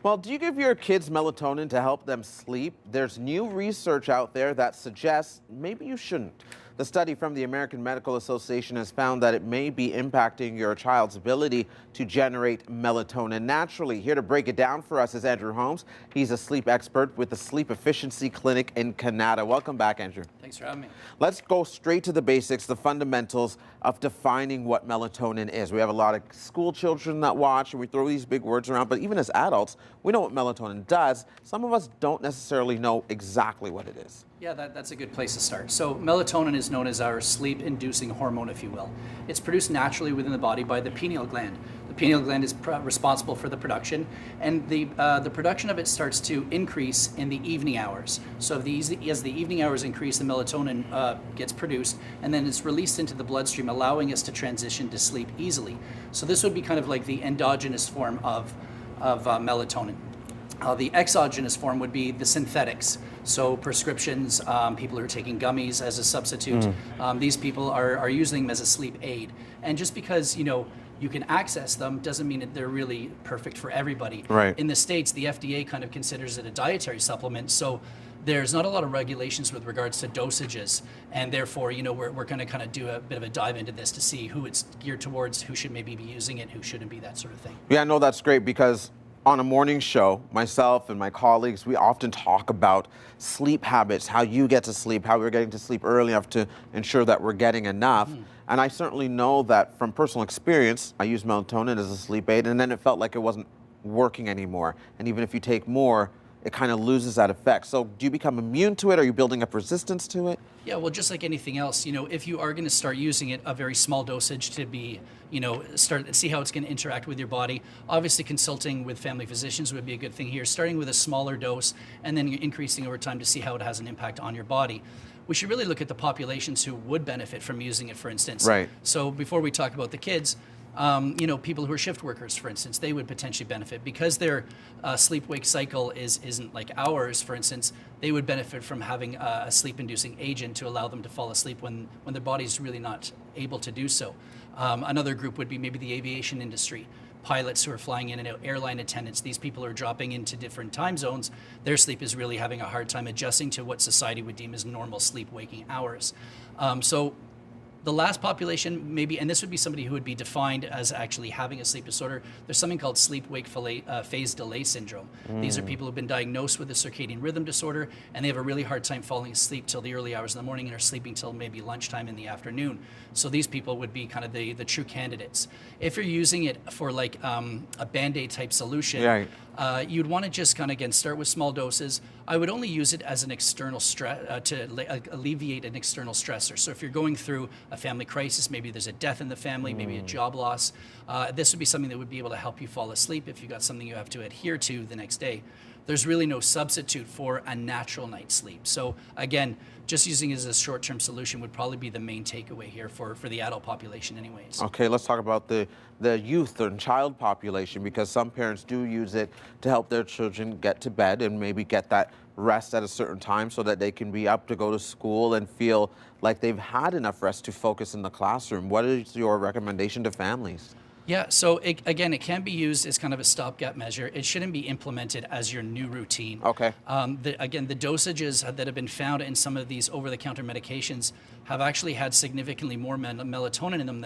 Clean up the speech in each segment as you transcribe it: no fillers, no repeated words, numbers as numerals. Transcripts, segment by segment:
Well, do you give your kids melatonin to help them sleep? There's new research out there that suggests maybe you shouldn't. The study from the American Medical Association has found that it may be impacting your child's ability to generate melatonin naturally. Here to break it down for us is Andrew Holmes. He's a sleep expert with the Sleep Efficiency Clinic in Canada. Welcome back, Andrew. Thanks for having me. Let's go straight to the basics, the fundamentals of defining what melatonin is. We have a lot of school children that watch and we throw these big words around, but even as adults, we know what melatonin does. Some of us don't necessarily know exactly what it is. Yeah, that's a good place to start. So melatonin is known as our sleep-inducing hormone, if you will. It's produced naturally within the body by the pineal gland. The pineal gland is responsible for the production, and the production of it starts to increase in the evening hours. So as the evening hours increase, the melatonin gets produced, and then it's released into the bloodstream, allowing us to transition to sleep easily. So this would be kind of like the endogenous form of melatonin. The exogenous form would be the synthetics. So prescriptions, people who are taking gummies as a substitute, these people are using them as a sleep aid. And just because, you can access them doesn't mean that they're really perfect for everybody. Right. In the States, the FDA kind of considers it a dietary supplement. So there's not a lot of regulations with regards to dosages. And therefore, we're going to kind of do a bit of a dive into this to see who it's geared towards, who should maybe be using it, who shouldn't be, that sort of thing. Yeah, no, that's great because on a morning show, myself and my colleagues, we often talk about sleep habits, how you get to sleep, how we're getting to sleep early enough to ensure that we're getting enough. And I certainly know that from personal experience, I used melatonin as a sleep aid, and then it felt like it wasn't working anymore. And even if you take more, it kind of loses that effect. So do you become immune to it? Are you building up resistance to it? Yeah, well, just like anything else, if you are going to start using it, a very small dosage to be, see how it's going to interact with your body. Obviously, consulting with family physicians would be a good thing here, starting with a smaller dose and then increasing over time to see how it has an impact on your body. We should really look at the populations who would benefit from using it, for instance. Right. So before we talk about the kids, people who are shift workers, for instance, they would potentially benefit because their sleep-wake cycle isn't like ours. For instance, they would benefit from having a sleep-inducing agent to allow them to fall asleep when their body's really not able to do so. Another group would be maybe the aviation industry. Pilots who are flying in and out, airline attendants, these people are dropping into different time zones. Their sleep is really having a hard time adjusting to what society would deem as normal sleep-waking hours. So the last population, maybe, and this would be somebody who would be defined as actually having a sleep disorder. There's something called sleep-wake phase delay syndrome. These are people who've been diagnosed with a circadian rhythm disorder, and they have a really hard time falling asleep till the early hours in the morning and are sleeping till maybe lunchtime in the afternoon. So these people would be kind of the true candidates. If you're using it for like a Band-Aid type solution, right, you'd want to just kind of, again, start with small doses. I would only use it as an external stress, to alleviate an external stressor. So if you're going through a family crisis, maybe there's a death in the family, maybe a job loss, this would be something that would be able to help you fall asleep if you got something you have to adhere to the next day. There's really no substitute for a natural night's sleep. So again, just using it as a short-term solution would probably be the main takeaway here for the adult population anyways. Okay, let's talk about the youth and child population, because some parents do use it to help their children get to bed and maybe get that rest at a certain time so that they can be up to go to school and feel like they've had enough rest to focus in the classroom. What is your recommendation to families? Yeah, so again, it can be used as kind of a stopgap measure. It shouldn't be implemented as your new routine. Okay. Again, the dosages that have been found in some of these over-the-counter medications have actually had significantly more melatonin in them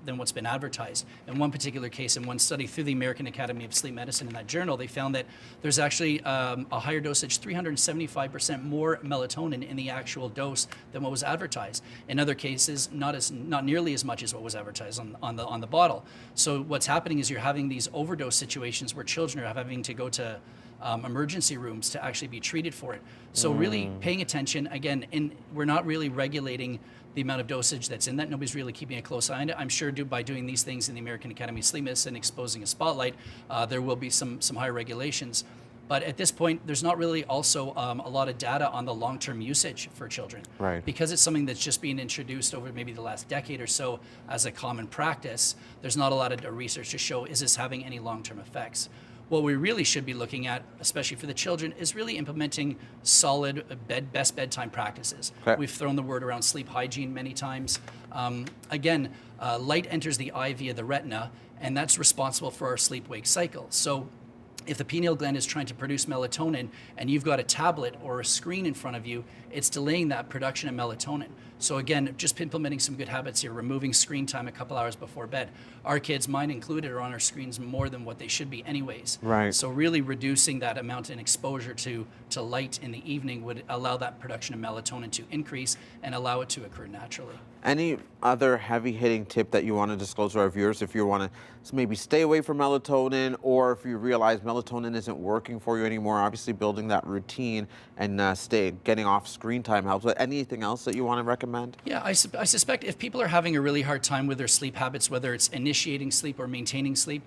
than what's been advertised. In one particular case, in one study through the American Academy of Sleep Medicine in that journal, they found that there's actually a higher dosage, 375% more melatonin in the actual dose than what was advertised. In other cases, not nearly as much as what was advertised on the bottle. So what's happening is you're having these overdose situations where children are having to go to emergency rooms to actually be treated for it. So really paying attention, again, we're not really regulating the amount of dosage that's in that. Nobody's really keeping a close eye on it. I'm sure by doing these things in the American Academy of Sleep Medicine, exposing a spotlight, there will be some higher regulations. But at this point, there's not really also a lot of data on the long-term usage for children. Right. Because it's something that's just being introduced over maybe the last decade or so as a common practice, there's not a lot of research to show, is this having any long-term effects? What we really should be looking at, especially for the children, is really implementing solid best bedtime practices. Okay. We've thrown the word around sleep hygiene many times. Again, light enters the eye via the retina, and that's responsible for our sleep-wake cycle. So if the pineal gland is trying to produce melatonin and you've got a tablet or a screen in front of you, it's delaying that production of melatonin. So again, just implementing some good habits here, removing screen time a couple hours before bed. Our kids, mine included, are on our screens more than what they should be anyways. Right. So really reducing that amount in exposure to light in the evening would allow that production of melatonin to increase and allow it to occur naturally. Any other heavy-hitting tip that you want to disclose to our viewers if you want to maybe stay away from melatonin, or if you realize melatonin isn't working for you anymore? Obviously, building that routine and getting off screen time helps. But anything else that you want to recommend? Yeah, I suspect if people are having a really hard time with their sleep habits, whether it's initiating sleep or maintaining sleep,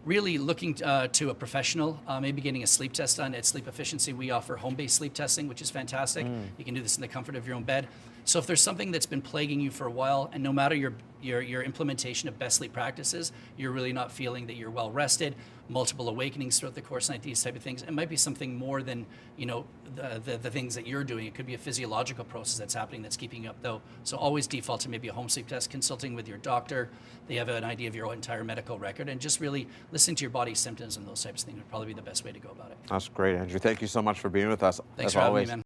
really looking to a professional, maybe getting a sleep test done. At Sleep Efficiency, we offer home-based sleep testing, which is fantastic. You can do this in the comfort of your own bed. So if there's something that's been plaguing you for a while, and no matter your implementation of best sleep practices, you're really not feeling that you're well rested, multiple awakenings throughout the course of the night, these type of things, it might be something more than the things that you're doing. It could be a physiological process that's happening that's keeping you up, though. So always default to maybe a home sleep test, consulting with your doctor. They have an idea of your entire medical record, and just really listening to your body's symptoms and those types of things would probably be the best way to go about it. That's great, Andrew. Thank you so much for being with us. Thanks as for having always. me, man.